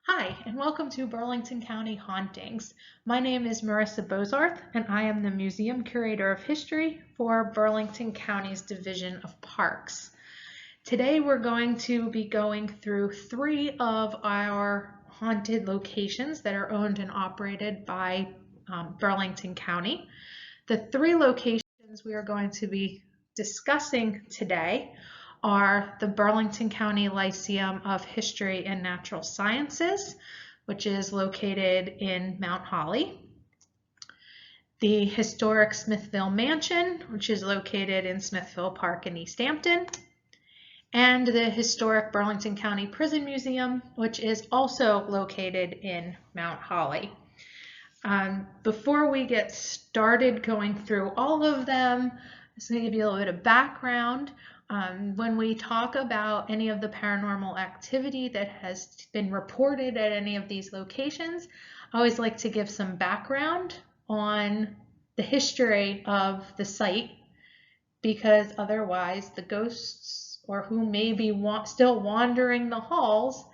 Hi, and welcome to Burlington County Hauntings. My name is Marissa Bozarth, and I am the Museum Curator of History for Burlington County's Division of Parks. Today we're going to be going through three of our haunted locations that are owned and operated by Burlington County. The three locations we are going to be discussing today are the Burlington County Lyceum of History and Natural Sciences, which is located in Mount Holly, the historic Smithville Mansion, which is located in Smithville Park in East Hampton, and the historic Burlington County Prison Museum, which is also located in Mount Holly. Before we get started going through all of them, I'm just going to give you a little bit of background. When we talk about any of the paranormal activity that has been reported at any of these locations, I always like to give some background on the history of the site, because otherwise the ghosts or who may be still wandering the halls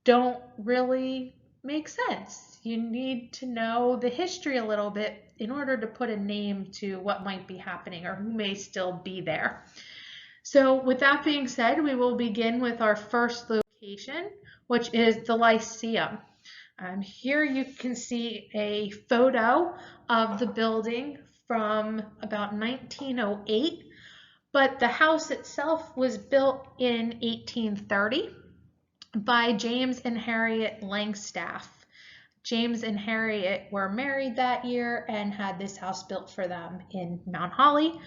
don't really make sense. You need to know the history a little bit in order to put a name to what might be happening or who may still be there. So with that being said, we will begin with our first location, which is the Lyceum. Here you can see a photo of the building from about 1908, but the house itself was built in 1830 by James and Harriet Langstaff. James and Harriet were married that year and had this house built for them in Mount Holly.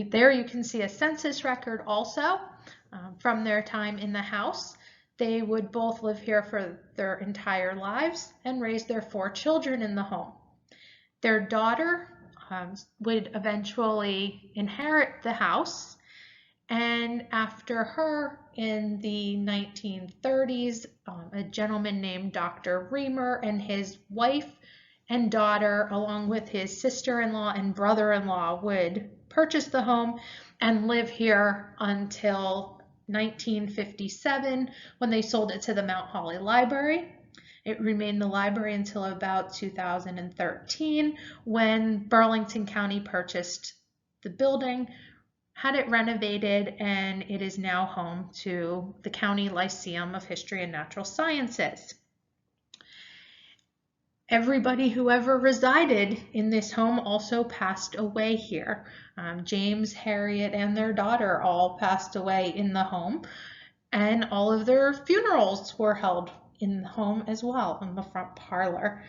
There you can see a census record also from their time in the house. They would both live here for their entire lives and raise their 4 children in the home. Their daughter would eventually inherit the house, and after her in the 1930s, a gentleman named Dr. Reamer and his wife and daughter, along with his sister-in-law and brother-in-law, would purchase the home and live here until 1957 when they sold it to the Mount Holly Library. It remained the library until about 2013 when Burlington County purchased the building, had it renovated, and it is now home to the County Lyceum of History and Natural Sciences. Everybody who ever resided in this home also passed away here. James, Harriet, and their daughter all passed away in the home, and all of their funerals were held in the home as well, in the front parlor.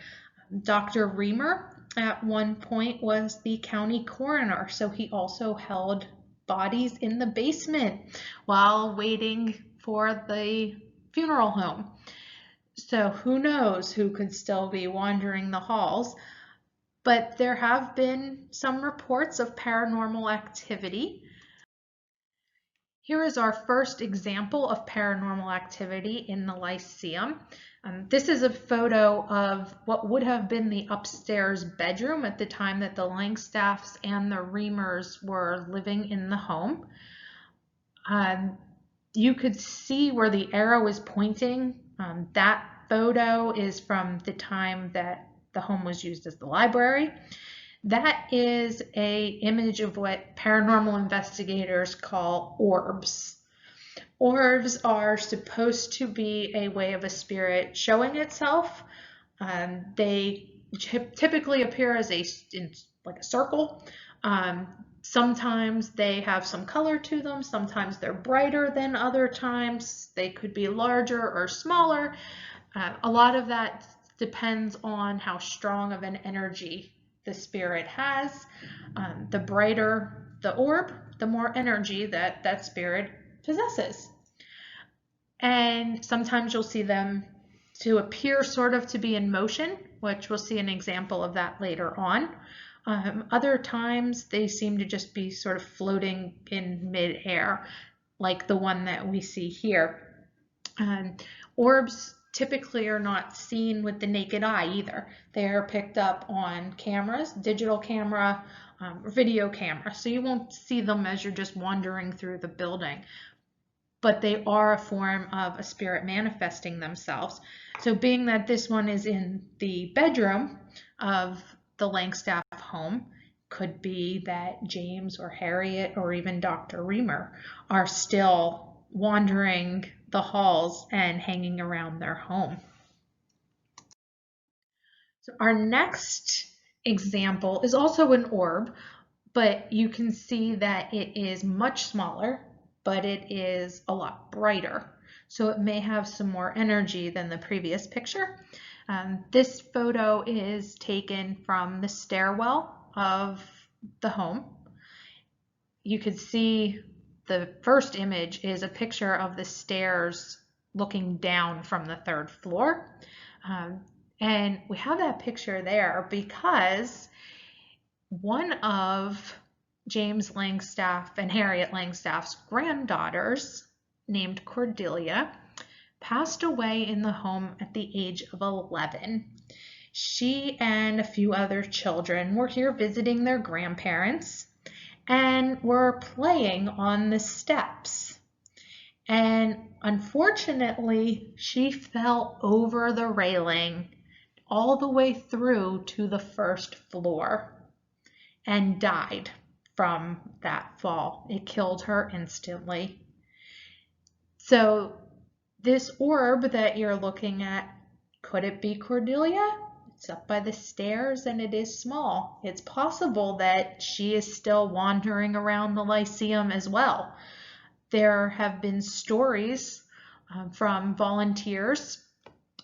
Dr. Reamer at one point was the county coroner, so he also held bodies in the basement while waiting for the funeral home. So who knows who could still be wandering the halls, but there have been some reports of paranormal activity. Here is our first example of paranormal activity in the Lyceum. This is a photo of what would have been the upstairs bedroom at the time that the Langstaffs and the Reamers were living in the home. You could see where the arrow is pointing. That photo is from the time that the home was used as the library. That is an image of what paranormal investigators call orbs. Orbs are supposed to be a way of a spirit showing itself. They typically appear as like a circle. Sometimes they have some color to them. Sometimes they're brighter than other times. They could be larger or smaller. A lot of that depends on how strong of an energy the spirit has. The brighter the orb, the more energy that spirit possesses. And sometimes you'll see them to appear sort of to be in motion, which we'll see an example of that later on. Other times they seem to just be sort of floating in midair, like the one that we see here. Orbs typically are not seen with the naked eye either. They are picked up on cameras, digital camera, video camera, so you won't see them as you're just wandering through the building. but they are a form of a spirit manifesting themselves. So being that this one is in the bedroom of the Langstaff home, could be that James or Harriet or even Dr. Reamer are still wandering the halls and hanging around their home. So our next example is also an orb, but you can see that it is much smaller, but it is a lot brighter. So it may have some more energy than the previous picture. This photo is taken from the stairwell of the home. You could see the first image is a picture of the stairs looking down from the 3rd floor. And we have that picture there because one of James Langstaff and Harriet Langstaff's granddaughters, named Cordelia, passed away in the home at the age of 11. She and a few other children were here visiting their grandparents and were playing on the steps. And unfortunately, she fell over the railing all the way through to the 1st floor and died from that fall. It killed her instantly. So this orb that you're looking at, could it be Cordelia? It's up by the stairs and it is small. It's possible that she is still wandering around the Lyceum as well. There have been stories from volunteers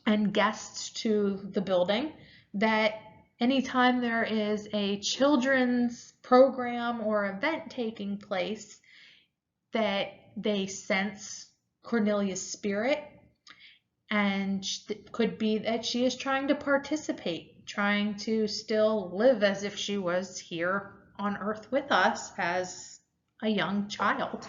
and guests to the building that anytime there is a children's program or event taking place, that they sense Cornelia's spirit, and it could be that she is trying to participate, trying to still live as if she was here on earth with us as a young child.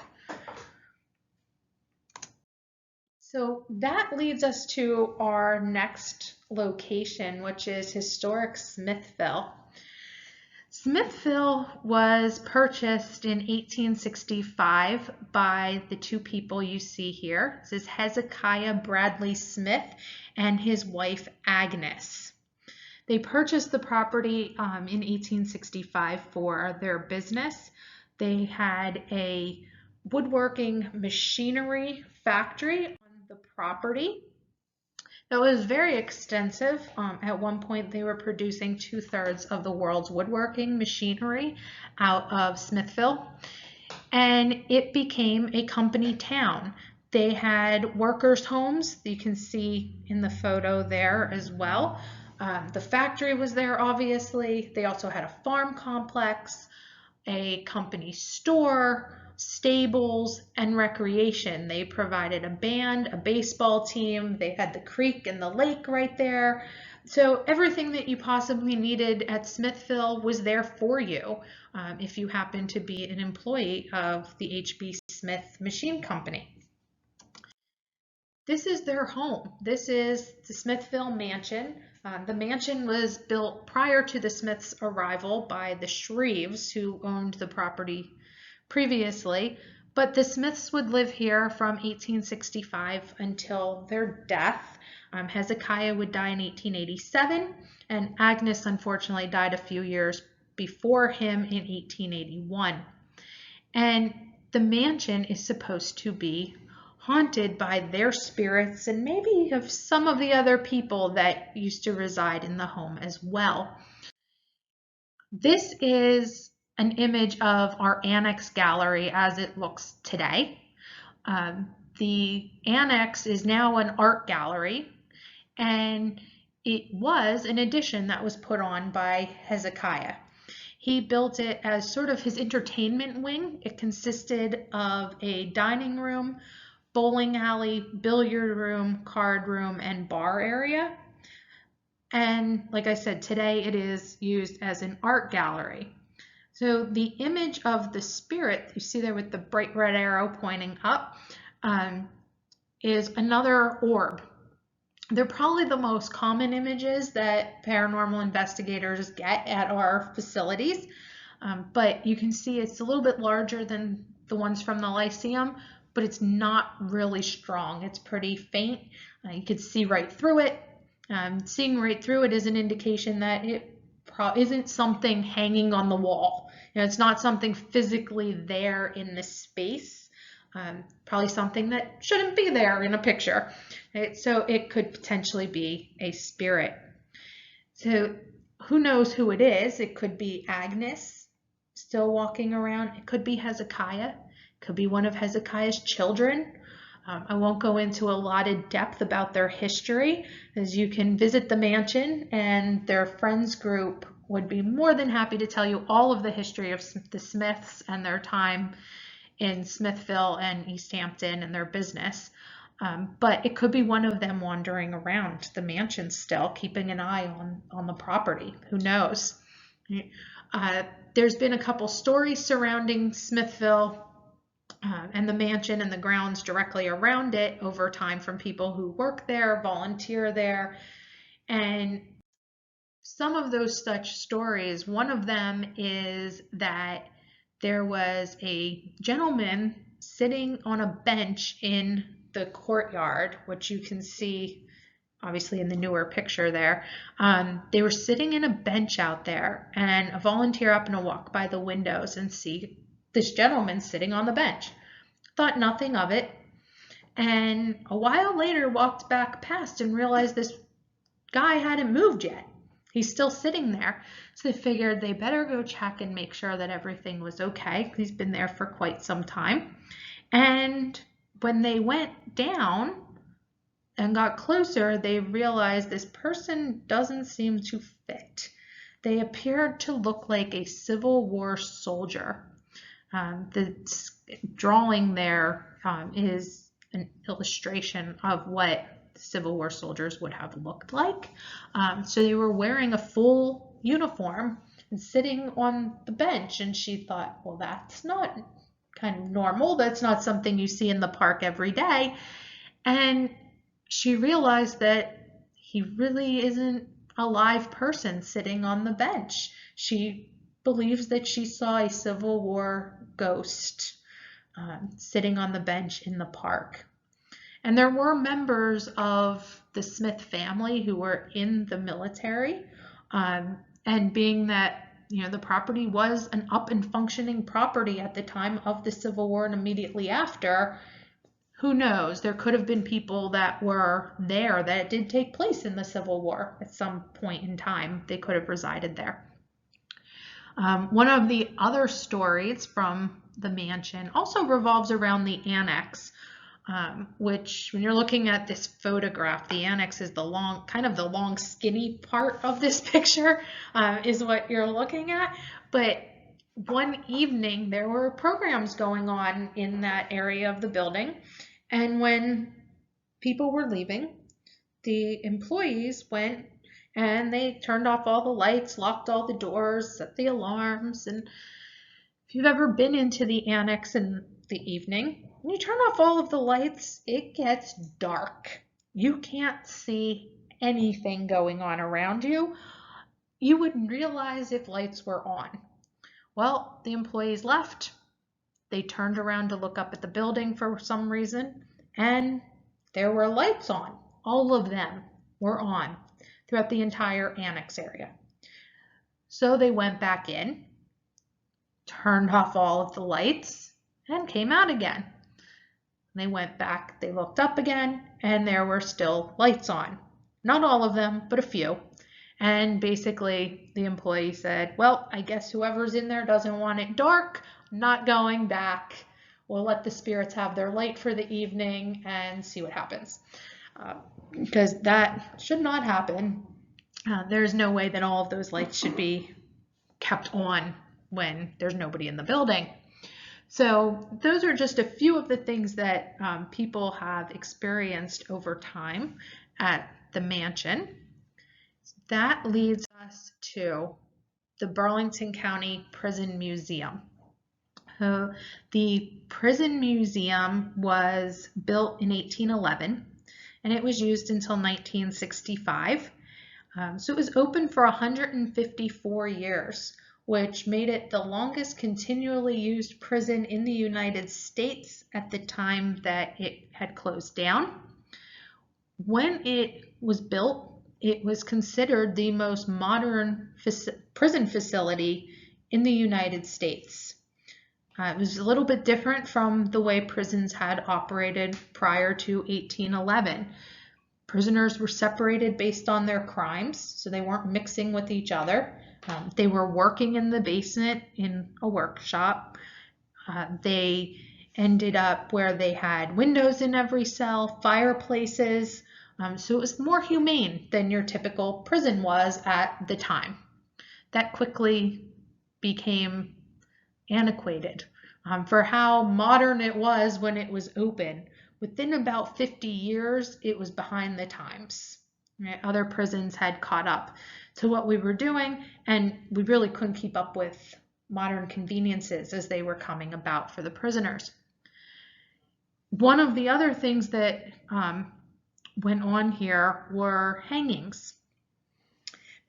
So that leads us to our next location, which is historic Smithville. Smithville was purchased in 1865 by the two people you see here. This is Hezekiah Bradley Smith and his wife Agnes. They purchased the property in 1865 for their business. They had a woodworking machinery factory on the property that was very extensive. At one point, they were producing 2/3 of the world's woodworking machinery out of Smithville, and it became a company town. They had workers' homes, you can see in the photo there as well. The factory was there, obviously. They also had a farm complex, a company store, stables, and recreation. They provided a band, a baseball team. They had the creek and the lake right there. So everything that you possibly needed at Smithville was there for you if you happen to be an employee of the H.B. Smith Machine Company. This is their home. This is the Smithville Mansion. The mansion was built prior to the Smiths' arrival by the Shreves, who owned the property previously, but the Smiths would live here from 1865 until their death. Hezekiah would die in 1887, and Agnes unfortunately died a few years before him in 1881. And the mansion is supposed to be haunted by their spirits and maybe of some of the other people that used to reside in the home as well. This is an image of our Annex Gallery as it looks today. The Annex is now an art gallery, and it was an addition that was put on by Hezekiah. He built it as sort of his entertainment wing. It consisted of a dining room, bowling alley, billiard room, card room, and bar area. And like I said, today it is used as an art gallery. So the image of the spirit, you see there with the bright red arrow pointing up, is another orb. They're probably the most common images that paranormal investigators get at our facilities, but you can see it's a little bit larger than the ones from the Lyceum, but it's not really strong. It's pretty faint. You could see right through it. Seeing right through it is an indication that it isn't something hanging on the wall. It's not something physically there in the space. Probably something that shouldn't be there in a picture. Right? So it could potentially be a spirit. So who knows who it is? It could be Agnes still walking around. It could be Hezekiah. It could be one of Hezekiah's children. I won't go into a lot of depth about their history, as you can visit the mansion and their friends group would be more than happy to tell you all of the history of the Smiths and their time in Smithville and East Hampton and their business. But it could be one of them wandering around the mansion still, keeping an eye on the property. Who knows? There's been a couple stories surrounding Smithville and the mansion and the grounds directly around it over time from people who work there, volunteer there. And some of those such stories, one of them is that there was a gentleman sitting on a bench in the courtyard, which you can see obviously in the newer picture there. They were sitting in a bench out there, and a volunteer happened to walk by the windows and see this gentleman sitting on the bench. Thought nothing of it, and a while later walked back past and realized this guy hadn't moved yet. He's still sitting there. So they figured they better go check and make sure that everything was okay. He's been there for quite some time. And when they went down and got closer, they realized this person doesn't seem to fit. They appeared to look like a Civil War soldier. The drawing there is an illustration of what Civil War soldiers would have looked like. So they were wearing a full uniform and sitting on the bench, and she thought, well, that's not kind of normal. That's not something you see in the park every day. And she realized that he really isn't a live person sitting on the bench. She believes that she saw a Civil War ghost sitting on the bench in the park. And there were members of the Smith family who were in the military, and being that the property was an up and functioning property at the time of the Civil War and immediately after, who knows? There could have been people that were there that it did take place in the Civil War at some point in time. They could have resided there. One of the other stories from the mansion also revolves around the annex, which when you're looking at this photograph, the annex is the long skinny part of this picture is what you're looking at. But one evening there were programs going on in that area of the building, and when people were leaving, the employees went and they turned off all the lights, locked all the doors, set the alarms. And if you've ever been into the annex in the evening, when you turn off all of the lights, it gets dark. You can't see anything going on around you. You wouldn't realize if lights were on. Well, the employees left. They turned around to look up at the building for some reason, and there were lights on. All of them were on throughout the entire annex area. So they went back in, turned off all of the lights, and came out again. They went back, they looked up again, and there were still lights on. Not all of them, but a few. And basically the employee said, well, I guess whoever's in there doesn't want it dark. I'm not going back. We'll let the spirits have their light for the evening and see what happens. Because that should not happen. There's no way that all of those lights should be kept on when there's nobody in the building. So those are just a few of the things that people have experienced over time at the mansion. That leads us to the Burlington County Prison Museum. The prison museum was built in 1811, and it was used until 1965. So it was open for 154 years, which made it the longest continually used prison in the United States at the time that it had closed down. When it was built, it was considered the most modern prison facility in the United States. It was a little bit different from the way prisons had operated prior to 1811. Prisoners were separated based on their crimes, so they weren't mixing with each other. They were working in the basement in a workshop. They ended up where they had windows in every cell, fireplaces, so it was more humane than your typical prison was at the time. That quickly became antiquated for how modern it was when it was open. Within about 50 years, it was behind the times. Right? Other prisons had caught up to what we were doing, and we really couldn't keep up with modern conveniences as they were coming about for the prisoners. One of the other things that went on here were hangings.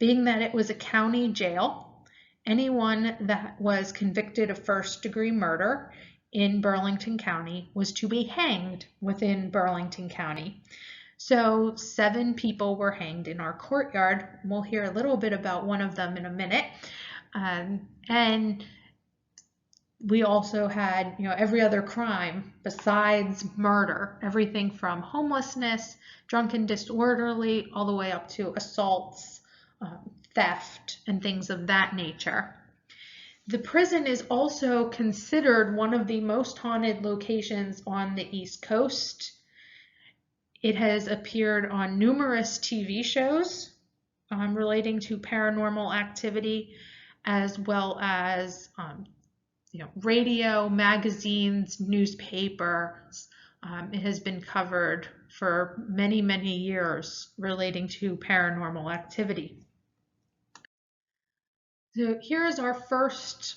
Being that it was a county jail, anyone that was convicted of first-degree murder in Burlington County was to be hanged within Burlington County. So 7 people were hanged in our courtyard. We'll hear a little bit about one of them in a minute. And we also had, every other crime besides murder, everything from homelessness, drunken disorderly, all the way up to assaults, theft, and things of that nature. The prison is also considered one of the most haunted locations on the East Coast. It has appeared on numerous TV shows relating to paranormal activity, as well as radio, magazines, newspapers. It has been covered for many, many years relating to paranormal activity. So here is our first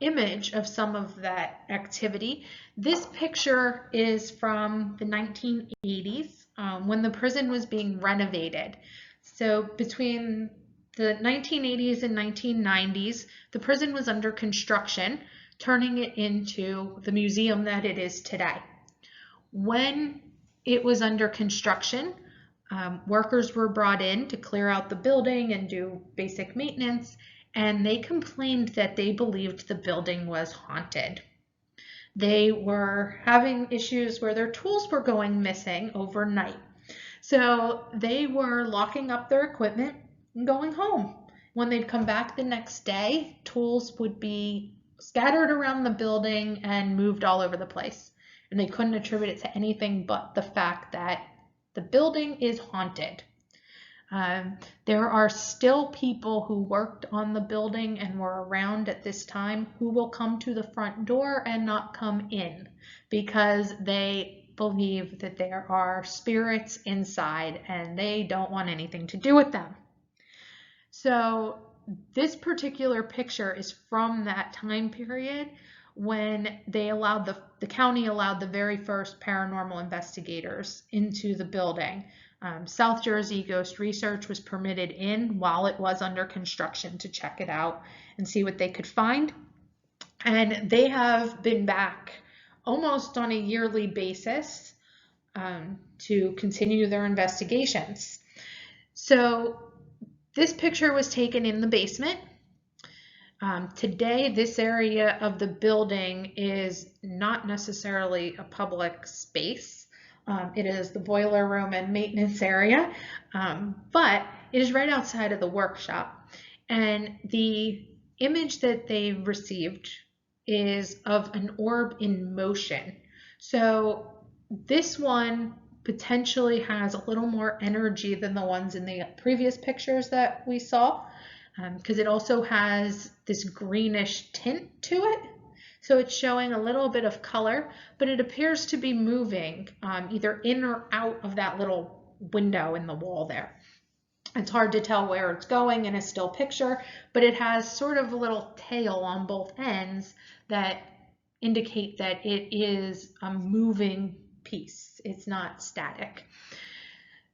image of some of that activity. This picture is from the 1980s when the prison was being renovated. So between the 1980s and 1990s, the prison was under construction, turning it into the museum that it is today. When it was under construction, workers were brought in to clear out the building and do basic maintenance, and they complained that they believed the building was haunted. They were having issues where their tools were going missing overnight. So they were locking up their equipment and going home. When they'd come back the next day, tools would be scattered around the building and moved all over the place. And they couldn't attribute it to anything but the fact that the building is haunted. There are still people who worked on the building and were around at this time who will come to the front door and not come in because they believe that there are spirits inside and they don't want anything to do with them. So this particular picture is from that time period when they allowed the county allowed the very first paranormal investigators into the building. South Jersey Ghost Research was permitted in while it was under construction to check it out and see what they could find. And they have been back almost on a yearly basis to continue their investigations. So this picture was taken in the basement. Today, this area of the building is not necessarily a public space. It is the boiler room and maintenance area, but it is right outside of the workshop. And the image that they received is of an orb in motion. So this one potentially has a little more energy than the ones in the previous pictures that we saw, because it also has this greenish tint to it. So it's showing a little bit of color, but it appears to be moving either in or out of that little window in the wall there. It's hard to tell where it's going in a still picture, but it has sort of a little tail on both ends that indicate that it is a moving piece. It's not static.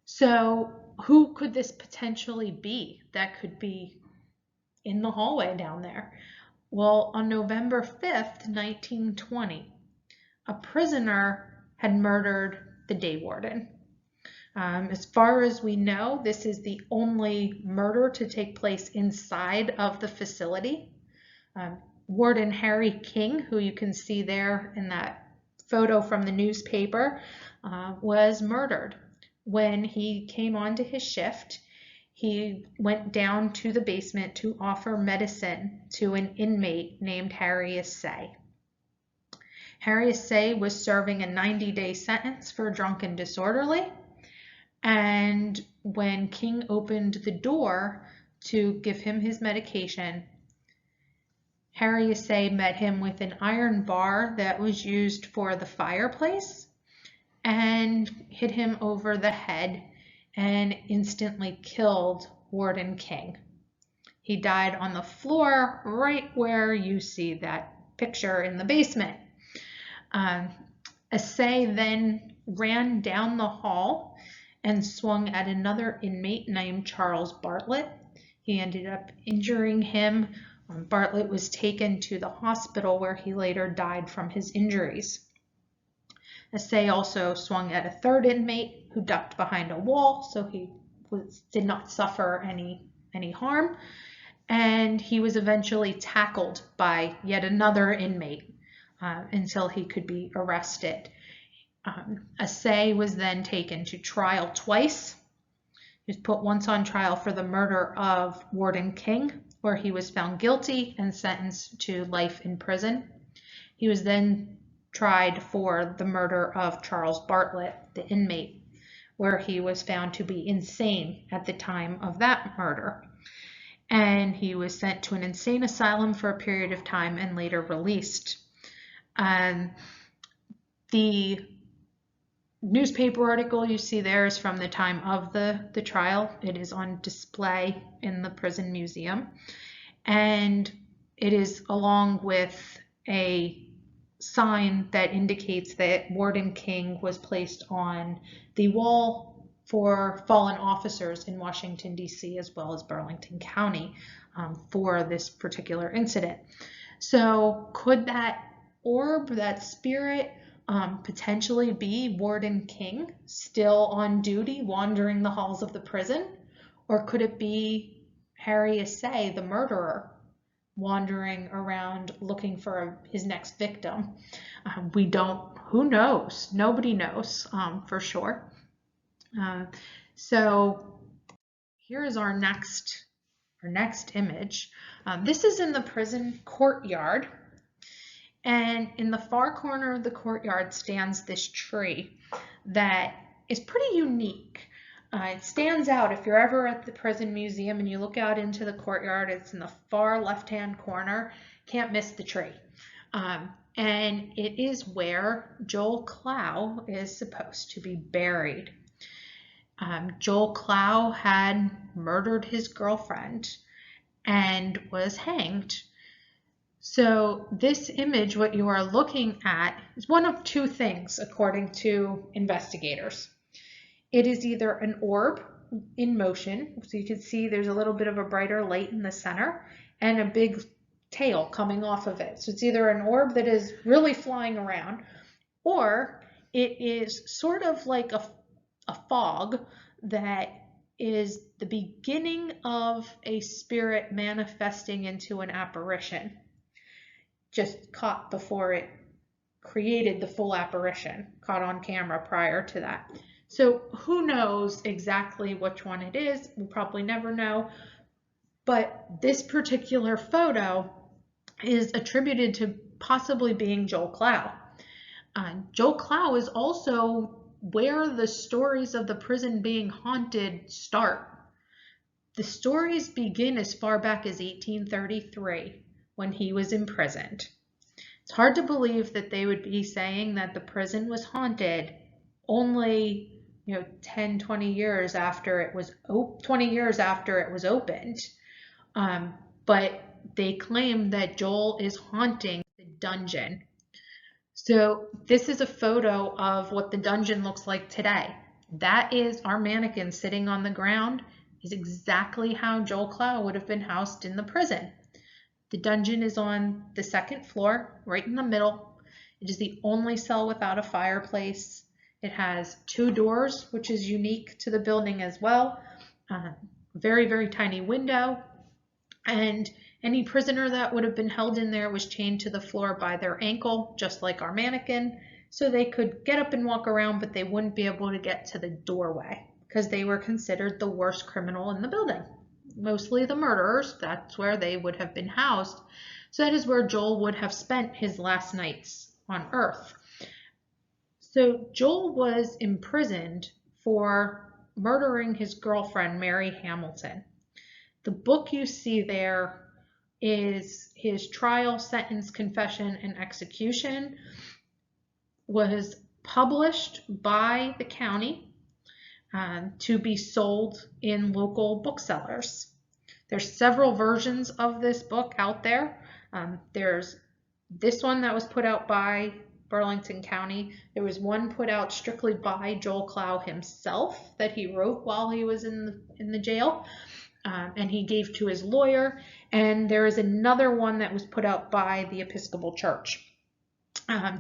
So who could this potentially be that could be in the hallway down there. Well, on November 5th, 1920, a prisoner had murdered the day warden. As far as we know, this is the only murder to take place inside of the facility. Warden Harry King, who you can see there in that photo from the newspaper, was murdered. When he came onto his shift, he went down to the basement to offer medicine to an inmate named Harry Assay. Harry Assay was serving a 90-day sentence for drunken disorderly, and when King opened the door to give him his medication, Harry Assay met him with an iron bar that was used for the fireplace and hit him over the head and instantly killed Warden King. He died on the floor right where you see that picture in the basement. Assay then ran down the hall and swung at another inmate named Charles Bartlett. He ended up injuring him. Bartlett was taken to the hospital where he later died from his injuries. Assay also swung at a third inmate who ducked behind a wall, so he did not suffer any harm. And he was eventually tackled by yet another inmate until he could be arrested. Assay was then taken to trial twice. He was put once on trial for the murder of Warden King, where he was found guilty and sentenced to life in prison. He was then tried for the murder of Charles Bartlett, the inmate, where he was found to be insane at the time of that murder. And he was sent to an insane asylum for a period of time and later released. The newspaper article you see there is from the time of the trial. It is on display in the prison museum, and it is along with a sign that indicates that Warden King was placed on the wall for fallen officers in Washington, D.C., as well as Burlington County for this particular incident. So could that orb, that spirit, potentially be Warden King still on duty wandering the halls of the prison? Or could it be Harry Assay, the murderer, wandering around looking for his next victim? We don't, who knows? Nobody knows for sure. So here is our next image. This is in the prison courtyard. And in the far corner of the courtyard stands this tree that is pretty unique. It stands out if you're ever at the prison museum and you look out into the courtyard. It's in the far left-hand corner. Can't miss the tree. And it is where Joel Clow is supposed to be buried. Joel Clow had murdered his girlfriend and was hanged. So this image, what you are looking at, is one of two things, according to investigators. It is either an orb in motion, so you can see there's a little bit of a brighter light in the center, and a big tail coming off of it. So it's either an orb that is really flying around, or it is sort of like a fog that is the beginning of a spirit manifesting into an apparition, just caught before it created the full apparition, caught on camera prior to that. So who knows exactly which one it is? We'll probably never know. But this particular photo is attributed to possibly being Joel Clow. Joel Clow is also where the stories of the prison being haunted start. The stories begin as far back as 1833. When he was imprisoned. It's hard to believe that they would be saying that the prison was haunted only 10, 20 years after it was 20 years after it was opened. But they claim that Joel is haunting the dungeon. So this is a photo of what the dungeon looks like today. That is our mannequin sitting on the ground is exactly how Joel Clow would have been housed in the prison. The dungeon is on the second floor, right in the middle. It is the only cell without a fireplace. It has 2 doors, which is unique to the building as well. Very, very tiny window. And any prisoner that would have been held in there was chained to the floor by their ankle, just like our mannequin. So they could get up and walk around, but they wouldn't be able to get to the doorway because they were considered the worst criminal in the building. Mostly the murderers, that's where they would have been housed. So that is where Joel would have spent his last nights on Earth. So Joel was imprisoned for murdering his girlfriend, Mary Hamilton. The book you see there is his trial, sentence, confession, and execution. Was published by the county to be sold in local booksellers. There's several versions of this book out there. There's this one that was put out by Burlington County. There was one put out strictly by Joel Clow himself that he wrote while he was in the jail, and he gave to his lawyer. And there is another one that was put out by the Episcopal Church,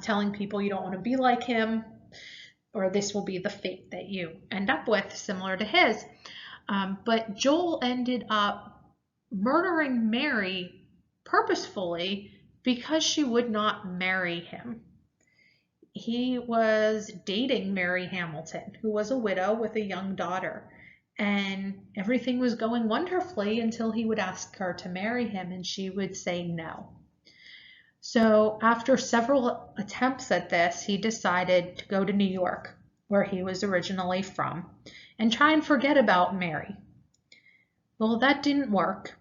telling people you don't want to be like him, or this will be the fate that you end up with, similar to his. But Joel ended up murdering Mary purposefully because she would not marry him. He was dating Mary Hamilton, who was a widow with a young daughter, and everything was going wonderfully until he would ask her to marry him and she would say no. So after several attempts at this, he decided to go to New York, where he was originally from, and try and forget about Mary. Well, that didn't work.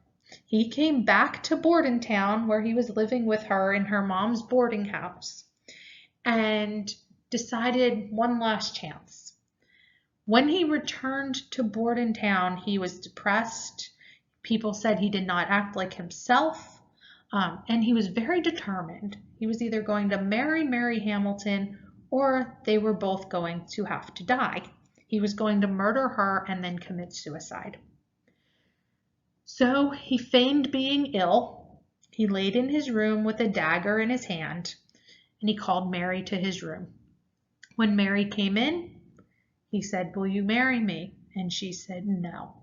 He came back to Bordentown, where he was living with her in her mom's boarding house, and decided one last chance. When he returned to Bordentown, he was depressed. People said he did not act like himself. And he was very determined. He was either going to marry Mary Hamilton or they were both going to have to die. He was going to murder her and then commit suicide. So he feigned being ill. He laid in his room with a dagger in his hand, and he called Mary to his room. When Mary came in, he said, "Will you marry me?" And she said, "No."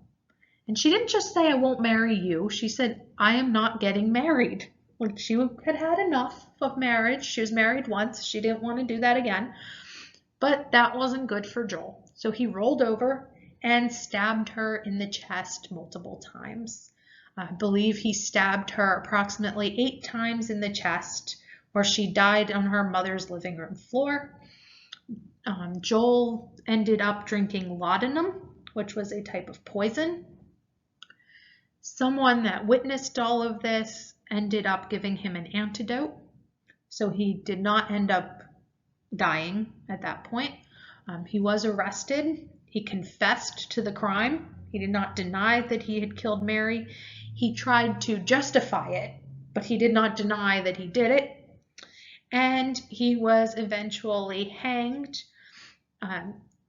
And she didn't just say, "I won't marry you." She said, "I am not getting married." Like, she had had enough of marriage. She was married once. She didn't want to do that again. But that wasn't good for Joel. So he rolled over and stabbed her in the chest multiple times. I believe he stabbed her approximately 8 times in the chest, where she died on her mother's living room floor. Joel ended up drinking laudanum, which was a type of poison. Someone that witnessed all of this ended up giving him an antidote, so he did not end up dying at that point. He was arrested. He confessed to the crime. He did not deny that he had killed Mary. He tried to justify it, but he did not deny that he did it. And he was eventually hanged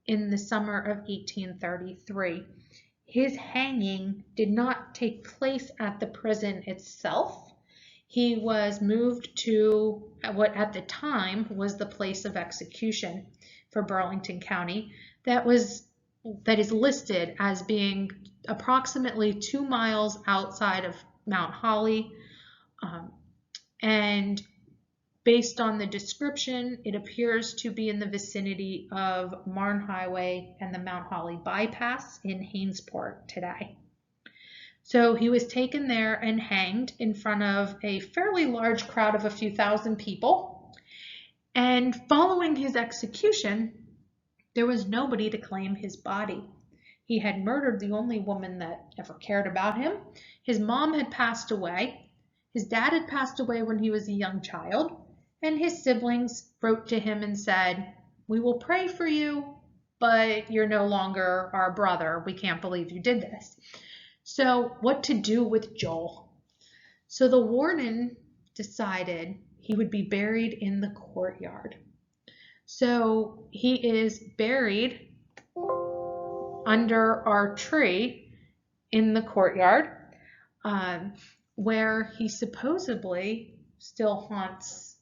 in the summer of 1833. His hanging did not take place at the prison itself. He was moved to what at the time was the place of execution for Burlington County that is listed as being approximately 2 miles outside of Mount Holly. And based on the description, it appears to be in the vicinity of Marne Highway and the Mount Holly bypass in Hainesport today. So he was taken there and hanged in front of a fairly large crowd of a few thousand people. And following his execution, there was nobody to claim his body. He had murdered the only woman that ever cared about him. His mom had passed away. His dad had passed away when he was a young child. And his siblings wrote to him and said, "We will pray for you, but you're no longer our brother. We can't believe you did this." So what to do with Joel? So the warden decided he would be buried in the courtyard. So he is buried under our tree in the courtyard, where he supposedly still haunts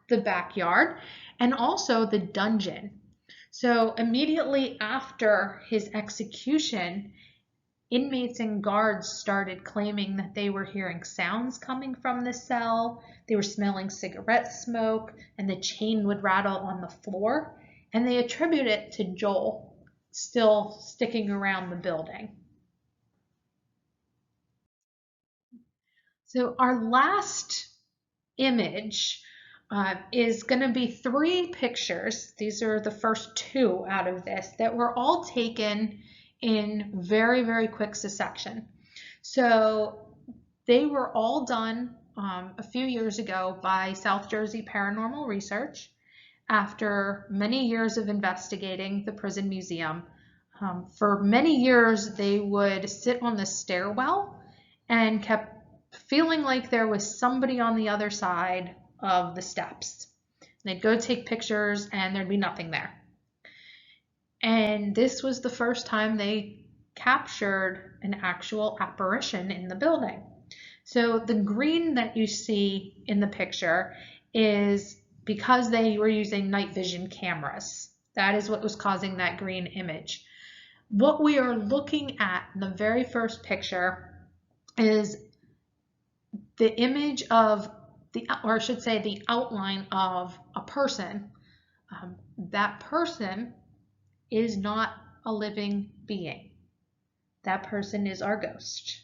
the backyard and also the dungeon. So immediately after his execution, inmates and guards started claiming that they were hearing sounds coming from the cell, they were smelling cigarette smoke, and the chain would rattle on the floor, and they attribute it to Joel still sticking around the building. So our last image is going to be 3 pictures. These are the first 2 out of this that were all taken in very, very quick succession. So they were all done a few years ago by South Jersey Paranormal Research after many years of investigating the prison museum. For many years, they would sit on the stairwell and kept feeling like there was somebody on the other side of the steps. They'd go take pictures and there'd be nothing there. And this was the first time they captured an actual apparition in the building. So the green that you see in the picture is because they were using night vision cameras. That is what was causing that green image. What we are looking at in the very first picture is the image of or I should say the outline of a person. That person is not a living being. That person is our ghost.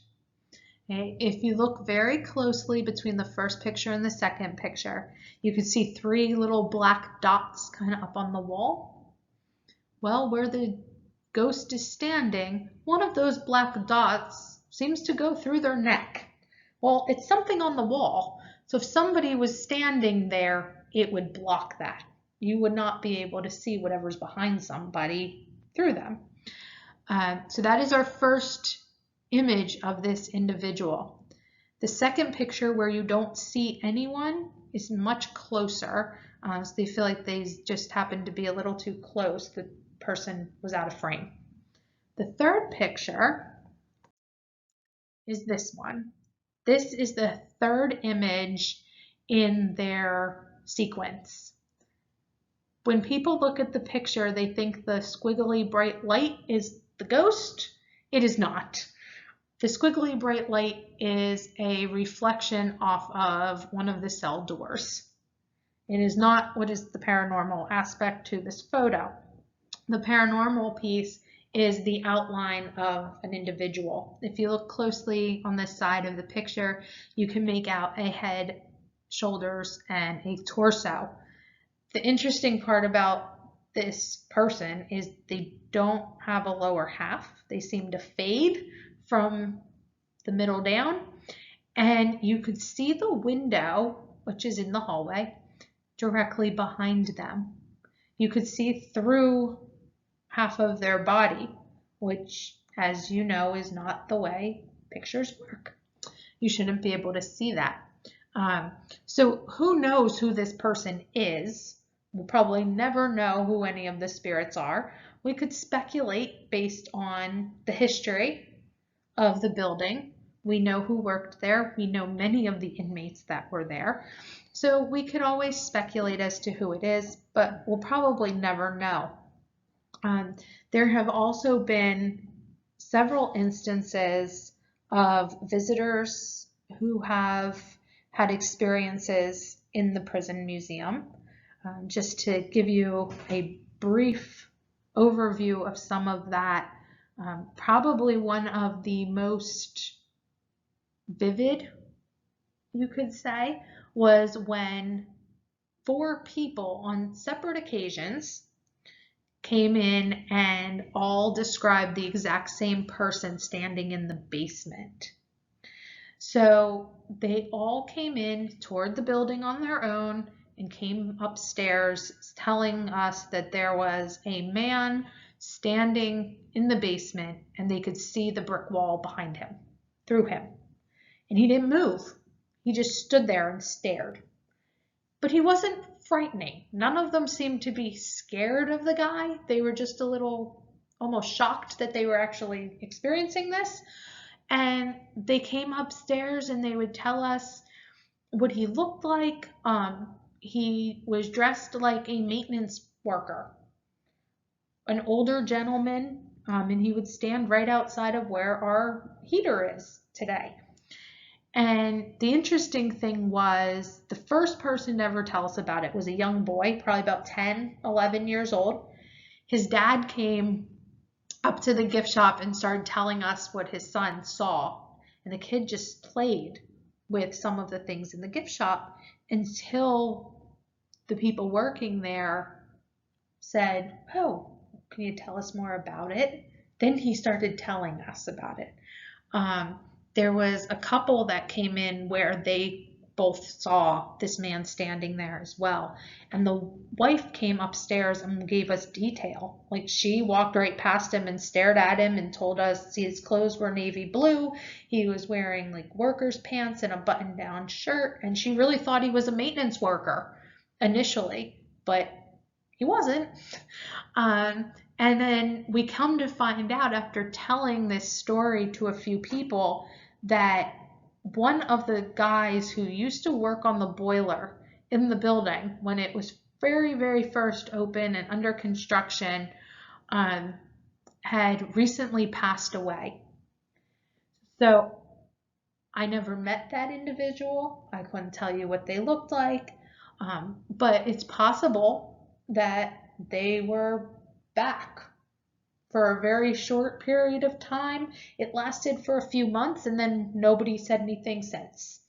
Okay? If you look very closely between the first picture and the second picture, you can see 3 little black dots kind of up on the wall. Well, where the ghost is standing, one of those black dots seems to go through their neck. Well, it's something on the wall. So if somebody was standing there, it would block that. You would not be able to see whatever's behind somebody through them. So that is our first image of this individual. The second picture, where you don't see anyone, is much closer. So they feel like they just happened to be a little too close. The person was out of frame. The third picture is this one. This is the third image in their sequence. When people look at the picture, they think the squiggly bright light is the ghost. It is not. The squiggly bright light is a reflection off of one of the cell doors. It is not what is the paranormal aspect to this photo. The paranormal piece is the outline of an individual. If you look closely on this side of the picture, you can make out a head, shoulders, and a torso. The interesting part about this person is they don't have a lower half. They seem to fade from the middle down, and you could see the window, which is in the hallway, directly behind them. You could see through half of their body, which, as you know, is not the way pictures work. You shouldn't be able to see that. So who knows who this person is? We'll probably never know who any of the spirits are. We could speculate based on the history of the building. We know who worked there. We know many of the inmates that were there. So we could always speculate as to who it is, but we'll probably never know. There have also been several instances of visitors who have had experiences in the prison museum. Just to give you a brief overview of some of that, probably one of the most vivid, you could say, was when 4 people on separate occasions came in and all described the exact same person standing in the basement. So they all came in toward the building on their own and came upstairs telling us that there was a man standing in the basement and they could see the brick wall behind him, through him. And he didn't move. He just stood there and stared. But he wasn't frightening. None of them seemed to be scared of the guy. They were just a little almost shocked that they were actually experiencing this. And they came upstairs and they would tell us what he looked like. He was dressed like a maintenance worker, an older gentleman, and he would stand right outside of where our heater is today. And the interesting thing was the first person to ever tell us about it was a young boy, probably about 10, 11 years old. His dad came up to the gift shop and started telling us what his son saw. And the kid just played with some of the things in the gift shop until the people working there said, "Oh, can you tell us more about it?" Then he started telling us about it. There was a couple that came in where they both saw this man standing there as well. And the wife came upstairs and gave us detail. Like, she walked right past him and stared at him and told us his clothes were navy blue. He was wearing like worker's pants and a button-down shirt. And she really thought he was a maintenance worker initially, but he wasn't. And then we come to find out after telling this story to a few people that one of the guys who used to work on the boiler in the building when it was very, very first open and under construction had recently passed away. So I never met that individual. I couldn't tell you what they looked like, but it's possible that they were back for a very short period of time. It lasted for a few months and then nobody said anything since.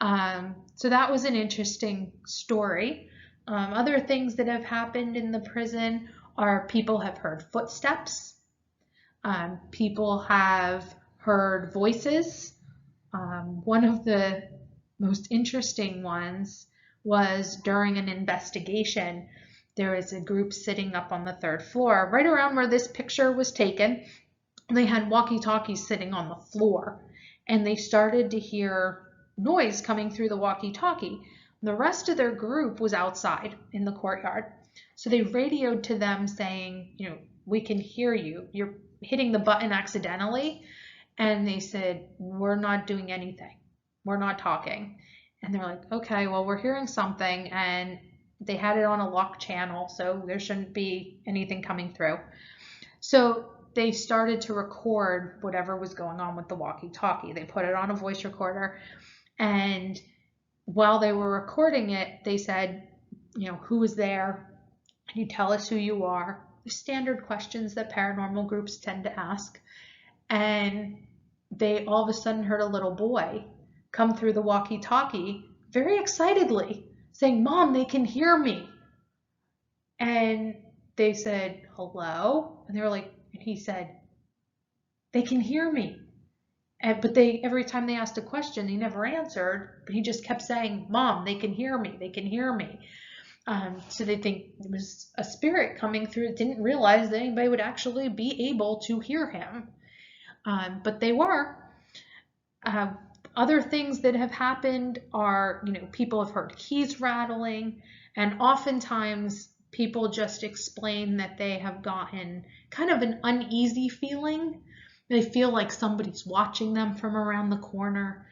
So that was an interesting story. Other things that have happened in the prison are people have heard footsteps. People have heard voices. One of the most interesting ones was during an investigation. There was a group sitting up on the 3rd floor, right around where this picture was taken. They had walkie-talkies sitting on the floor, and they started to hear noise coming through the walkie-talkie. The rest of their group was outside in the courtyard. So they radioed to them saying, "We can hear you. You're hitting the button accidentally." And they said, "We're not doing anything. We're not talking." And they're like, "Okay, well, we're hearing something." And they had it on a locked channel, so there shouldn't be anything coming through. So they started to record whatever was going on with the walkie-talkie. They put it on a voice recorder, and while they were recording it, they said, "Who was there? Can you tell us who you are?" The standard questions that paranormal groups tend to ask. And they all of a sudden heard a little boy come through the walkie-talkie very excitedly saying, "Mom, they can hear me." And they said, "Hello?" And they were like, and he said, "They can hear me." But every time they asked a question, he never answered, but he just kept saying, "Mom, they can hear me. They can hear me." So they think it was a spirit coming through. Didn't realize that anybody would actually be able to hear him. But they were. Other things that have happened are, people have heard keys rattling, and oftentimes people just explain that they have gotten kind of an uneasy feeling. They feel like somebody's watching them from around the corner.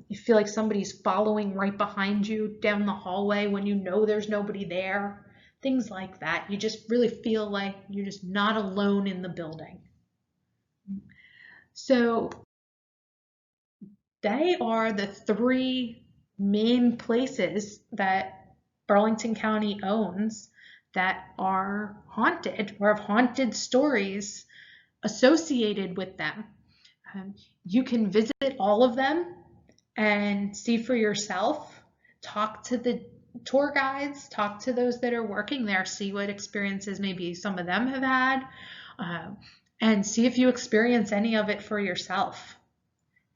You feel like somebody's following right behind you down the hallway when you know there's nobody there. Things like that. You just really feel like you're just not alone in the building. So they are the 3 main places that Burlington County owns that are haunted or have haunted stories associated with them. You can visit all of them and see for yourself. Talk to the tour guides, talk to those that are working there, see what experiences maybe some of them have had, and see if you experience any of it for yourself.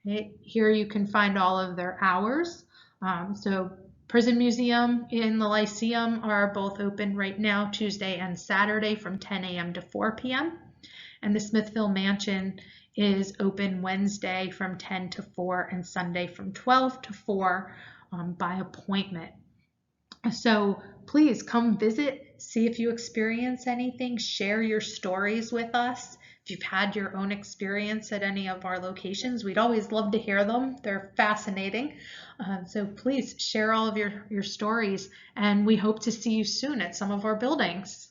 Here you can find all of their hours. So Prison Museum in the Lyceum are both open right now, Tuesday and Saturday from 10 a.m. to 4 p.m. And the Smithville Mansion is open Wednesday from 10 to 4 and Sunday from 12 to 4 by appointment. So please come visit, see if you experience anything, share your stories with us. If you've had your own experience at any of our locations, we'd always love to hear them. They're fascinating. So please share all of your stories, and we hope to see you soon at some of our buildings.